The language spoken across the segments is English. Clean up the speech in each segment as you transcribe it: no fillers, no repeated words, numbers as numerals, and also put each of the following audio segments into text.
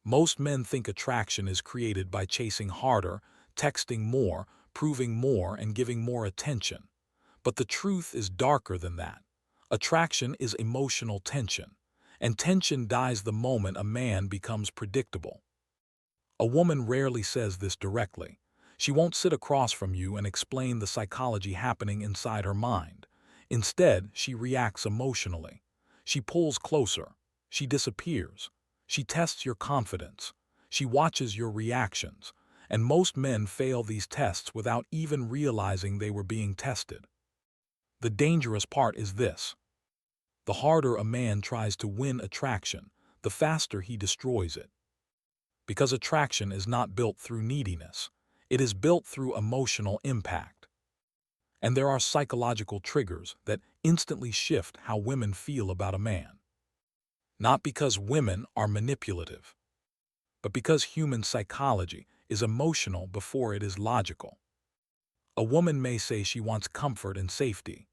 Most men think attraction is created by chasing harder, texting more, proving more, and giving more attention. But the truth is darker than that. Attraction is emotional tension, and tension dies the moment a man becomes predictable. A woman rarely says this directly. She won't sit across from you and explain the psychology happening inside her mind. Instead, she reacts emotionally. She pulls closer. She disappears. She tests your confidence. She watches your reactions. And most men fail these tests without even realizing they were being tested. The dangerous part is this. The harder a man tries to win attraction, the faster he destroys it. Because attraction is not built through neediness. It is built through emotional impact. And there are psychological triggers that instantly shift how women feel about a man. Not because women are manipulative, but because human psychology is emotional before it is logical. A woman may say she wants comfort and safety,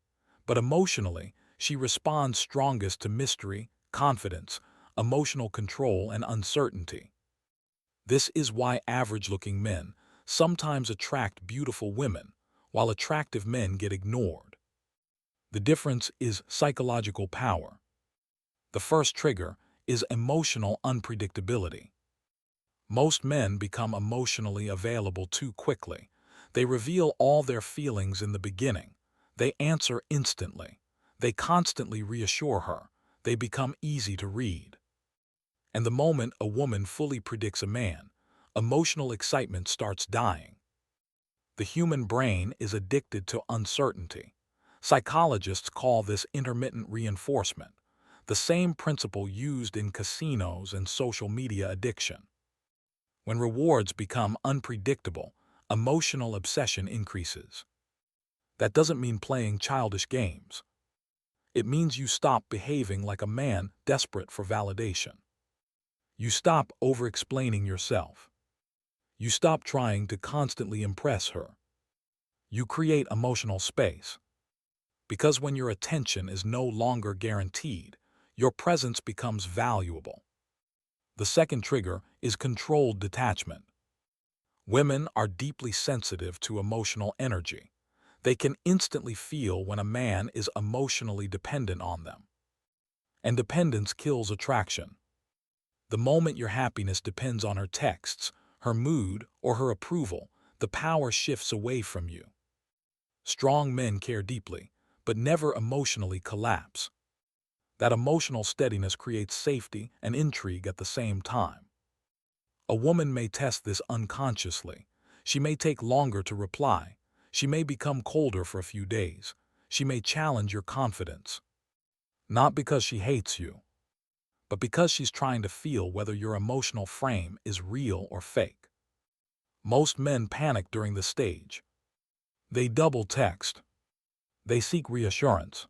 but emotionally, she responds strongest to mystery, confidence, emotional control, and uncertainty. This is why average-looking men sometimes attract beautiful women, while attractive men get ignored. The difference is psychological power. The first trigger is emotional unpredictability. Most men become emotionally available too quickly. They reveal all their feelings in the beginning. They answer instantly. They constantly reassure her. They become easy to read. And the moment a woman fully predicts a man, emotional excitement starts dying. The human brain is addicted to uncertainty. Psychologists call this intermittent reinforcement, the same principle used in casinos and social media addiction. When rewards become unpredictable, emotional obsession increases. That doesn't mean playing childish games. It means you stop behaving like a man desperate for validation. You stop over-explaining yourself. You stop trying to constantly impress her. You create emotional space. Because when your attention is no longer guaranteed, your presence becomes valuable. The second trigger is controlled detachment. Women are deeply sensitive to emotional energy. They can instantly feel when a man is emotionally dependent on them. And dependence kills attraction. The moment your happiness depends on her texts, her mood, or her approval, the power shifts away from you. Strong men care deeply, but never emotionally collapse. That emotional steadiness creates safety and intrigue at the same time. A woman may test this unconsciously. She may take longer to reply. She may become colder for a few days. She may challenge your confidence. Not because she hates you, but because she's trying to feel whether your emotional frame is real or fake. Most men panic during the stage. They double text. They seek reassurance.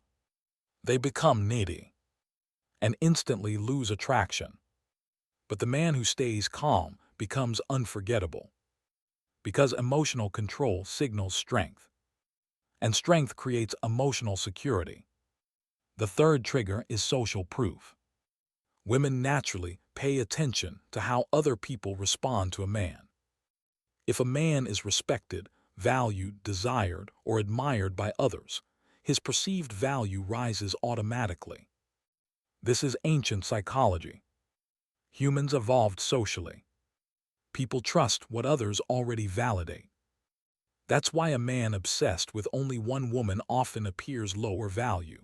They become needy and instantly lose attraction. But the man who stays calm becomes unforgettable because emotional control signals strength, and strength creates emotional security. The third trigger is social proof. Women naturally pay attention to how other people respond to a man. If a man is respected, valued, desired, or admired by others, his perceived value rises automatically. This is ancient psychology. Humans evolved socially. People trust what others already validate. That's why a man obsessed with only one woman often appears lower value,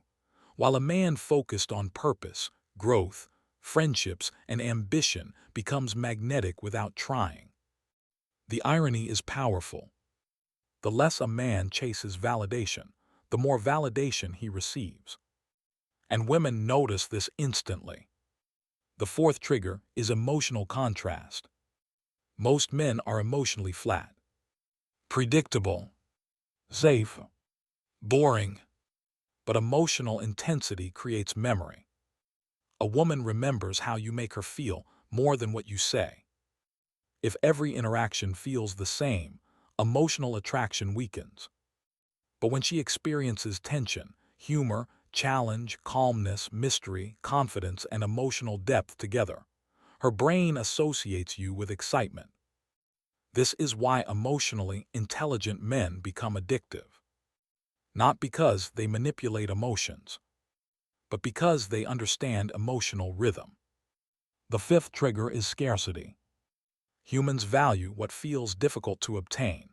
while a man focused on purpose, growth, friendships, and ambition becomes magnetic without trying. The irony is powerful. The less a man chases validation, the more validation he receives. And women notice this instantly. The fourth trigger is emotional contrast. Most men are emotionally flat, predictable, safe, boring, but emotional intensity creates memory. A woman remembers how you make her feel more than what you say. If every interaction feels the same, emotional attraction weakens. But when she experiences tension, humor, challenge, calmness, mystery, confidence, and emotional depth together, Her brain associates you with excitement. This is why emotionally intelligent men become addictive. Not because they manipulate emotions, but because they understand emotional rhythm. The fifth trigger is scarcity. Humans value what feels difficult to obtain.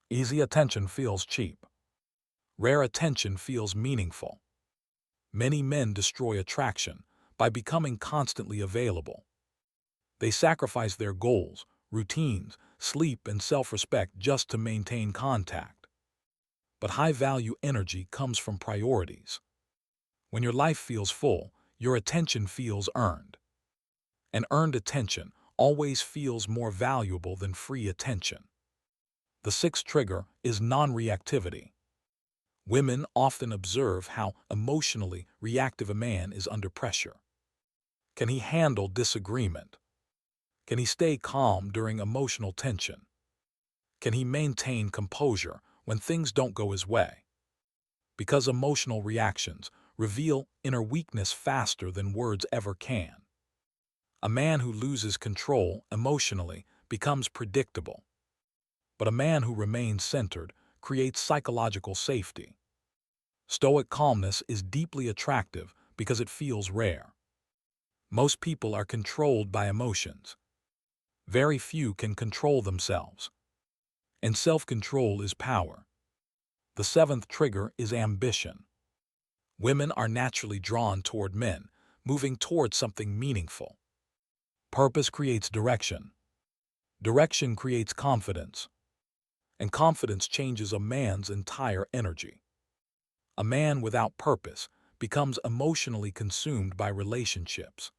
Easy attention feels cheap. Rare attention feels meaningful. Many men destroy attraction by becoming constantly available. They sacrifice their goals, routines, sleep, and self-respect just to maintain contact. But high-value energy comes from priorities. When your life feels full, your attention feels earned. And earned attention always feels more valuable than free attention. The sixth trigger is non-reactivity. Women often observe how emotionally reactive a man is under pressure. Can he handle disagreement? Can he stay calm during emotional tension? Can he maintain composure when things don't go his way? Because emotional reactions reveal inner weakness faster than words ever can. A man who loses control emotionally becomes predictable, but a man who remains centered creates psychological safety. Stoic calmness is deeply attractive because it feels rare. Most people are controlled by emotions. Very few can control themselves. And self-control is power. The seventh trigger is ambition. Women are naturally drawn toward men, moving toward something meaningful. Purpose creates direction. Direction creates confidence. And confidence changes a man's entire energy. A man without purpose becomes emotionally consumed by relationships.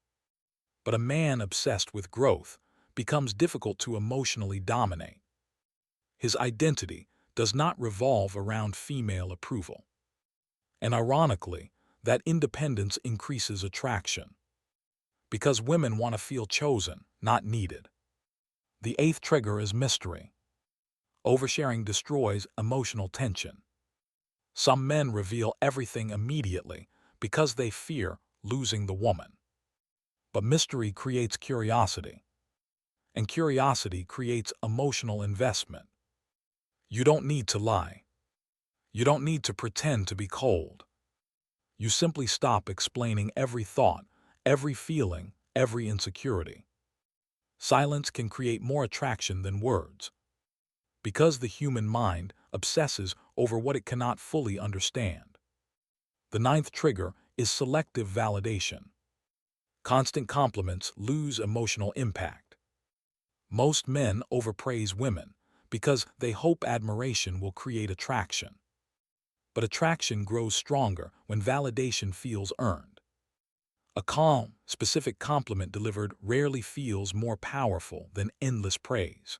But a man obsessed with growth becomes difficult to emotionally dominate. His identity does not revolve around female approval. And ironically, that independence increases attraction. Because women want to feel chosen, not needed. The eighth trigger is mystery. Oversharing destroys emotional tension. Some men reveal everything immediately because they fear losing the woman. But mystery creates curiosity. And curiosity creates emotional investment. You don't need to lie. You don't need to pretend to be cold. You simply stop explaining every thought, every feeling, every insecurity. Silence can create more attraction than words. Because the human mind obsesses over what it cannot fully understand. The ninth trigger is selective validation. Constant compliments lose emotional impact. Most men overpraise women because they hope admiration will create attraction. But attraction grows stronger when validation feels earned. A calm, specific compliment delivered rarely feels more powerful than endless praise.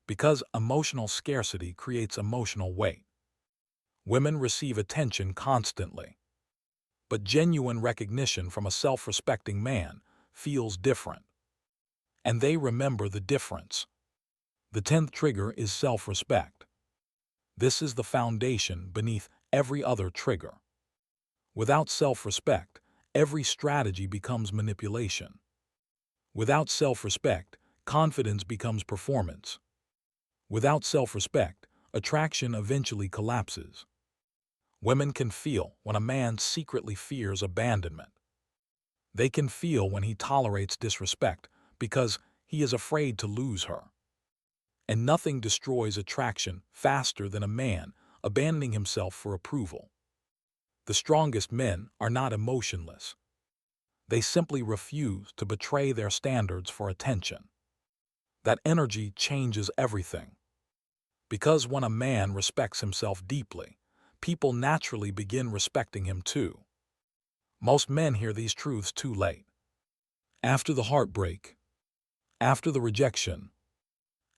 Because emotional scarcity creates emotional weight. Women receive attention constantly. But genuine recognition from a self-respecting man feels different. And they remember the difference. The 10th trigger is self-respect. This is the foundation beneath every other trigger. Without self-respect, every strategy becomes manipulation. Without self-respect, confidence becomes performance. Without self-respect, attraction eventually collapses. Women can feel when a man secretly fears abandonment. They can feel when he tolerates disrespect because he is afraid to lose her. And nothing destroys attraction faster than a man abandoning himself for approval. The strongest men are not emotionless. They simply refuse to betray their standards for attention. That energy changes everything. Because when a man respects himself deeply, people naturally begin respecting him too. Most men hear these truths too late. After the heartbreak, after the rejection,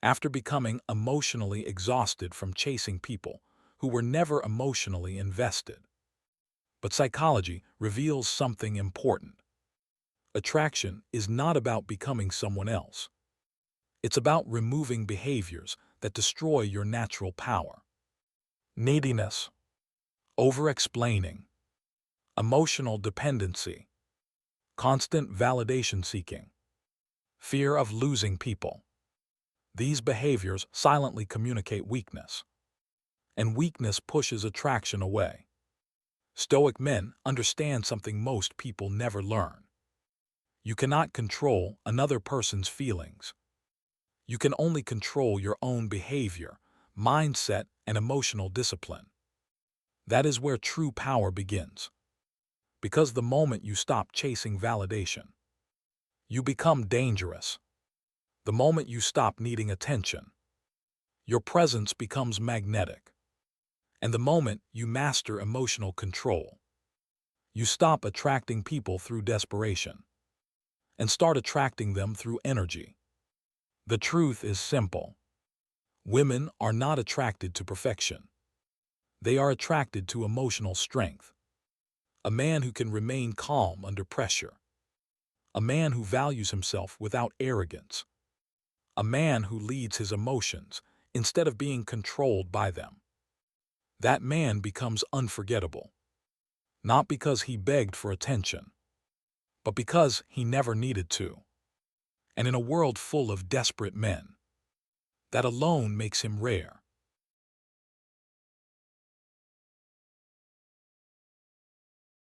after becoming emotionally exhausted from chasing people who were never emotionally invested. But psychology reveals something important. Attraction is not about becoming someone else. It's about removing behaviors that destroy your natural power. Neediness, over-explaining, emotional dependency, constant validation seeking. Fear of losing people. These behaviors silently communicate weakness, and weakness pushes attraction away. Stoic men understand something most people never learn. You cannot control another person's feelings. You can only control your own behavior, mindset, and emotional discipline. That is where true power begins. Because the moment you stop chasing validation, you become dangerous. The moment you stop needing attention, your presence becomes magnetic. And the moment you master emotional control, you stop attracting people through desperation and start attracting them through energy. The truth is simple. Women are not attracted to perfection. They are attracted to emotional strength. A man who can remain calm under pressure. A man who values himself without arrogance. A man who leads his emotions instead of being controlled by them. That man becomes unforgettable. Not because he begged for attention, but because he never needed to. And in a world full of desperate men, that alone makes him rare.